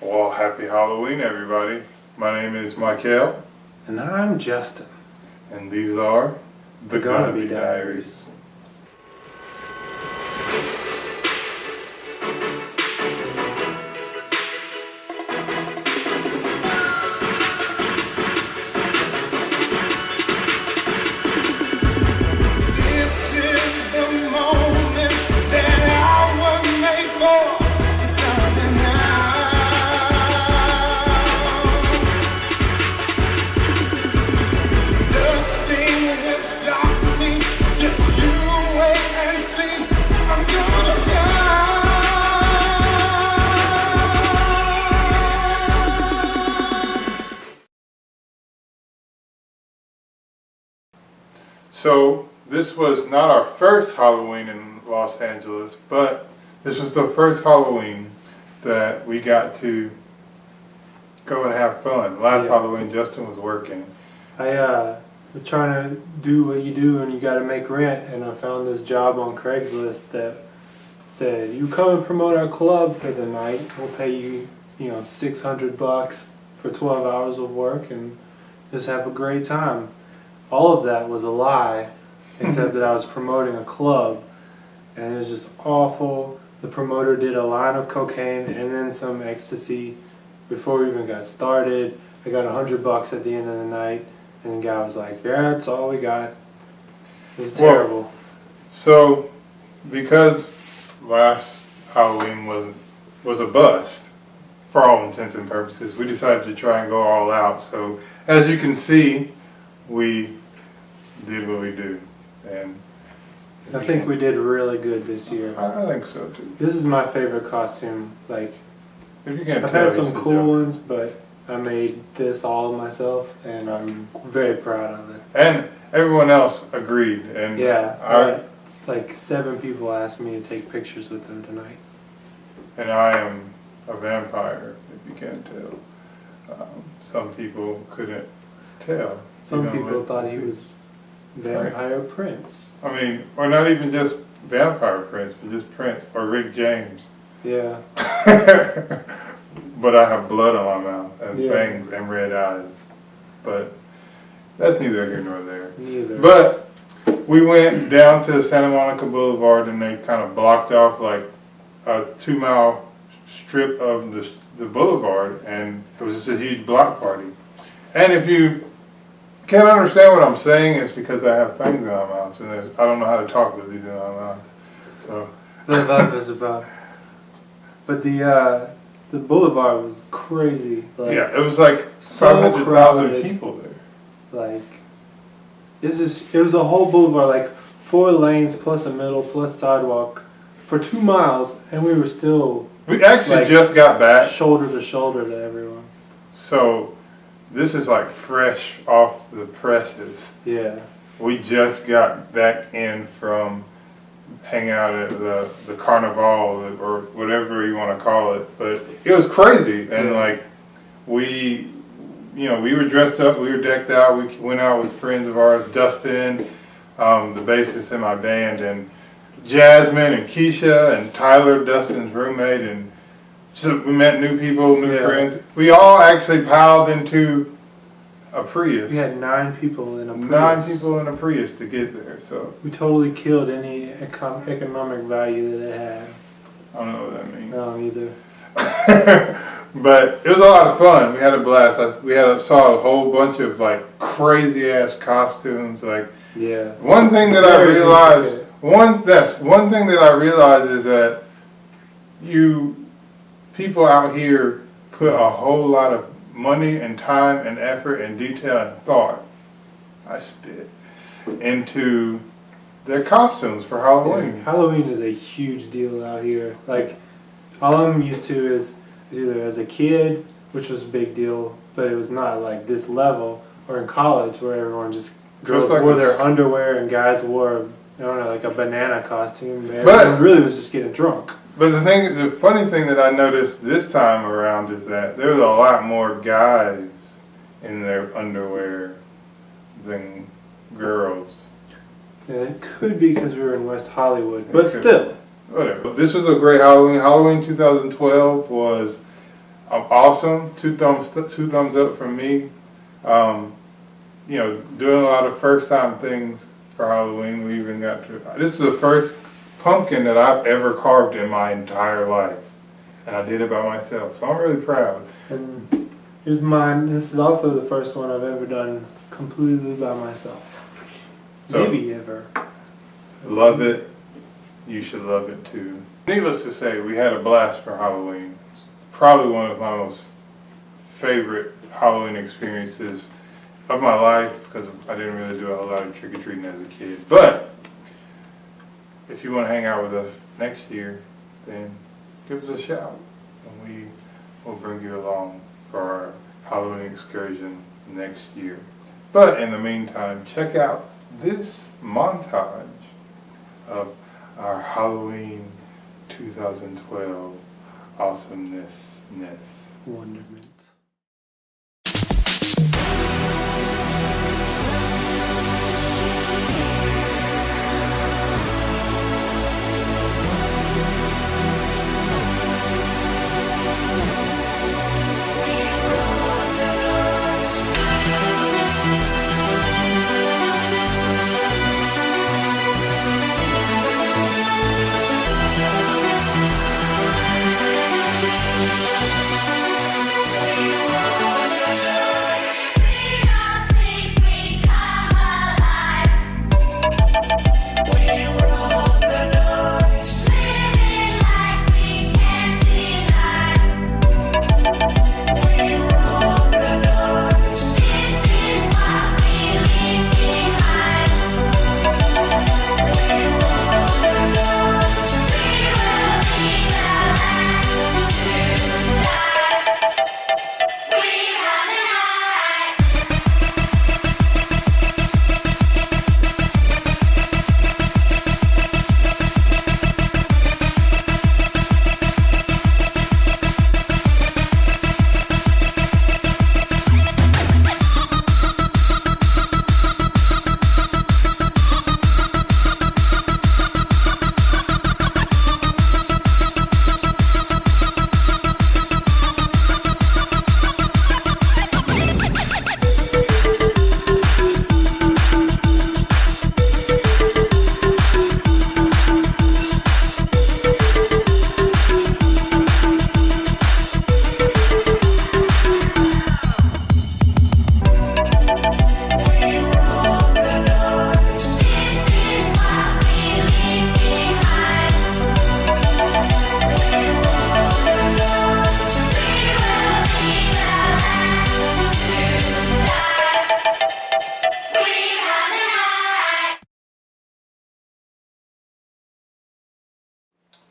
Well, happy Halloween, everybody. My name is Mykell. And I'm Justin. And these are the Gonna Be Diaries. So this was not our first Halloween in Los Angeles, but this was the first Halloween that we got to go and have fun. Last Halloween, Justin was working. I was trying to do what you do when you got to make rent, and I found this job on Craigslist that said, "You come and promote our club for the night. We'll pay you, $600 for 12 hours of work, and just have a great time." All of that was a lie, except that I was promoting a club, and it was just awful. The promoter did a line of cocaine and then some ecstasy before we even got started. I got $100 at the end of the night, and the guy was like, "Yeah, that's all we got." It was terrible. So, because last Halloween was a bust, for all intents and purposes, we decided to try and go all out. So, as you can see, we did what we do, and I think we did really good this year. I think so too. This is my favorite costume. Like, if you can't I've tell, had some cool ones, but I made this all myself, and I'm very proud of it. And everyone else agreed, and it's like 7 people asked me to take pictures with them tonight. And I am a vampire, if you can't tell. Some people couldn't tell. Some people thought he was Vampire Prince. I mean, or not even just Vampire Prince, but just Prince or Rick James. Yeah. But I have blood on my mouth and fangs and red eyes. But that's neither here nor there. Neither. But we went down to Santa Monica Boulevard, and they kind of blocked off like a 2-mile strip of the boulevard, and it was just a huge block party. And if you can't understand what I'm saying, it's because I have fangs in my mouth, and I don't know how to talk with these in my mouth. So that's what it was about. But the boulevard was crazy. Like, yeah, it was like 500,000 people there. Like, it was a whole boulevard, like 4 lanes plus a middle plus sidewalk for 2 miles, and we were still. We actually just got back. Shoulder to shoulder to everyone. So, this is like fresh off the presses. Yeah. We just got back in from hanging out at the carnival or whatever you want to call it. But it was crazy. And like, we were dressed up, we were decked out. We went out with friends of ours, Dustin, the bassist in my band, and Jasmine and Keisha and Tyler, Dustin's roommate, and so we met new people, new friends. We all actually piled into a Prius. We had 9 people in a Prius. 9 people in a Prius to get there. So we totally killed any economic value that it had. I don't know what that means. No, either. But it was a lot of fun. We had a blast. We saw a whole bunch of like crazy ass costumes. Like one thing that I realized. One thing that I realized is that people out here put a whole lot of money and time and effort and detail and thought, I spit, into their costumes for Halloween. Yeah, Halloween is a huge deal out here. Like, all I'm used to is either as a kid, which was a big deal, but it was not like this level, or in college where everyone girls wore their underwear and guys wore, like a banana costume. Everyone really was just getting drunk. But the funny thing that I noticed this time around is that there was a lot more guys in their underwear than girls. Yeah, it could be because we were in West Hollywood, but still. Whatever. This was a great Halloween. Halloween 2012 was awesome. Two thumbs up from me. Doing a lot of first time things for Halloween. We even got to, this is the first pumpkin that I've ever carved in my entire life. And I did it by myself, so I'm really proud. And here's mine. This is also the first one I've ever done completely by myself. So, maybe ever. Love it. You should love it too. Needless to say, we had a blast for Halloween. It's probably one of my most favorite Halloween experiences of my life because I didn't really do a whole lot of trick-or-treating as a kid. But if you want to hang out with us next year, then give us a shout and we will bring you along for our Halloween excursion next year. But in the meantime, check out this montage of our Halloween 2012 awesomeness. Wonderment.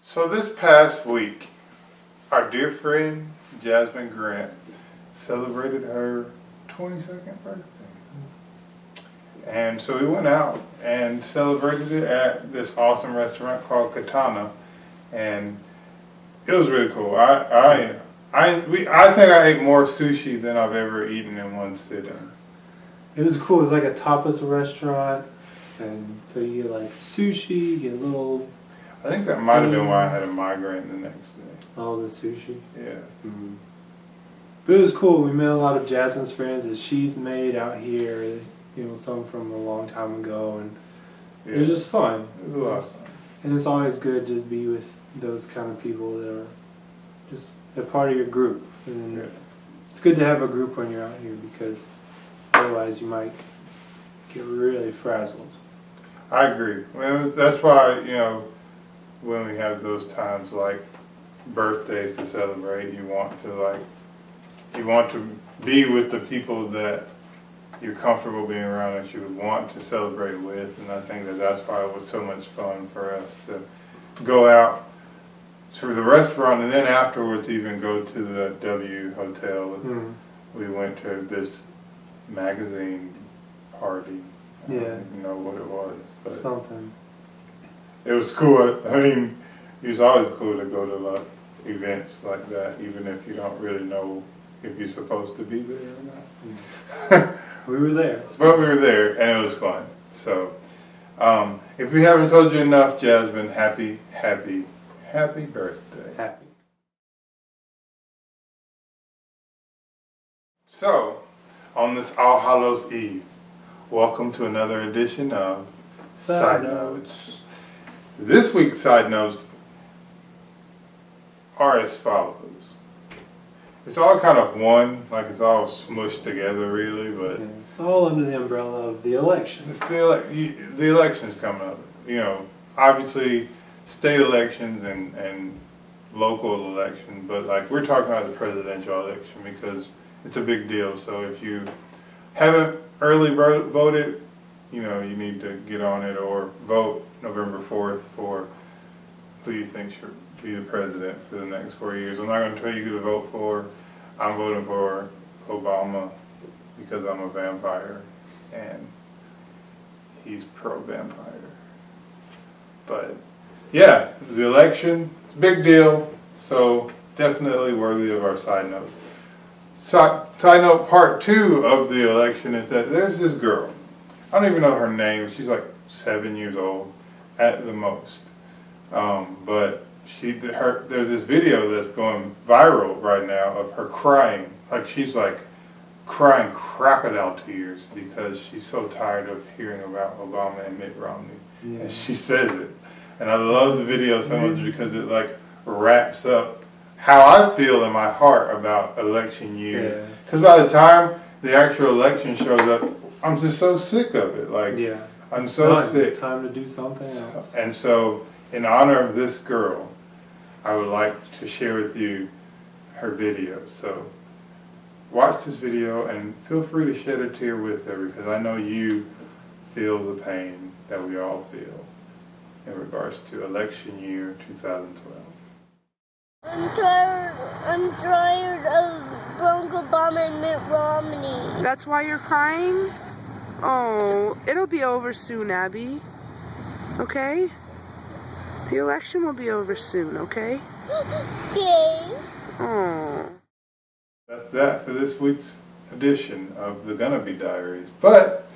So this past week, our dear friend Jasmine Grant celebrated her 22nd birthday. And so we went out and celebrated it at this awesome restaurant called Katana, and it was really cool. I think I ate more sushi than I've ever eaten in one sitting. It was cool. It was like a tapas restaurant, and so you get like sushi, you get little. I think that might have been why I had a migraine the next day. Oh, the sushi. Yeah. Mm. But it was cool. We met a lot of Jasmine's friends that she's made out here. You know, some from a long time ago, and Yeah. it was just fun. It was a lot of fun. And it's always good to be with those kind of people that are just a part of your group. And Yeah. it's good to have a group when you're out here because otherwise you might get really frazzled. I agree. Well, that's why, when we have those times like birthdays to celebrate, you want to be with the people that you're comfortable being around, that you would want to celebrate with, and I think that's why it was so much fun for us to go out to the restaurant and then afterwards even go to the W Hotel. Mm. We went to this magazine party. I Yeah. don't even know what it was, but Something. it was cool. I mean, it's always cool to go to like events like that, even if you don't really know if you're supposed to be there or not. We were there. But we were there, and it was fun. So, if we haven't told you enough, Jasmine, happy birthday. Happy. So, on this All Hallows Eve, welcome to another edition of Side Notes. This week's Side Notes are as follows. It's all kind of one, like it's all smushed together really, but... Yeah, it's all under the umbrella of the election. It's the elections coming up. You know, obviously state elections and local elections, but like we're talking about the presidential election because it's a big deal. So if you haven't early voted, you know, you need to get on it or vote November 4th for who you think should be the president for the next 4 years. I'm not going to tell you who to vote for. I'm voting for Obama because I'm a vampire and he's pro-vampire. But yeah, the election, it's a big deal, so definitely worthy of our side note. Side note part 2 of the election is that there's this girl. I don't even know her name. She's like 7 years old at the most. But there's this video that's going viral right now of her crying. Like she's like crying crocodile tears because she's so tired of hearing about Obama and Mitt Romney. Yeah. And she says it. And I love the video so much because it like wraps up how I feel in my heart about election years. Because by the time the actual election shows up, I'm just so sick of it. Like, yeah, I'm so sick. It's time to do something else. And so, in honor of this girl, I would like to share with you her video. So, watch this video and feel free to shed a tear with her because I know you feel the pain that we all feel in regards to election year 2012. I'm tired of Barack Obama and Mitt Romney. That's why you're crying? Oh, it'll be over soon, Abby. Okay? The election will be over soon, okay? Okay. Oh. That's that for this week's edition of the Gonna Be Diaries. But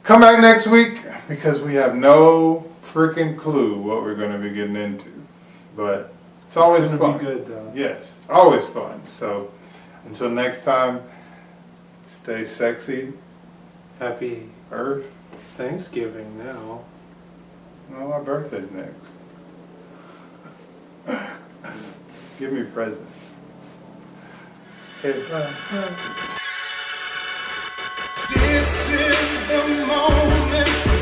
come back next week because we have no freaking clue what we're going to be getting into. But it's always fun. It's going to be good though. Yes, it's always fun. So until next time, stay sexy. Happy Earth. Thanksgiving now. No, my birthday's next. Give me presents. Okay, bye. This is the moment.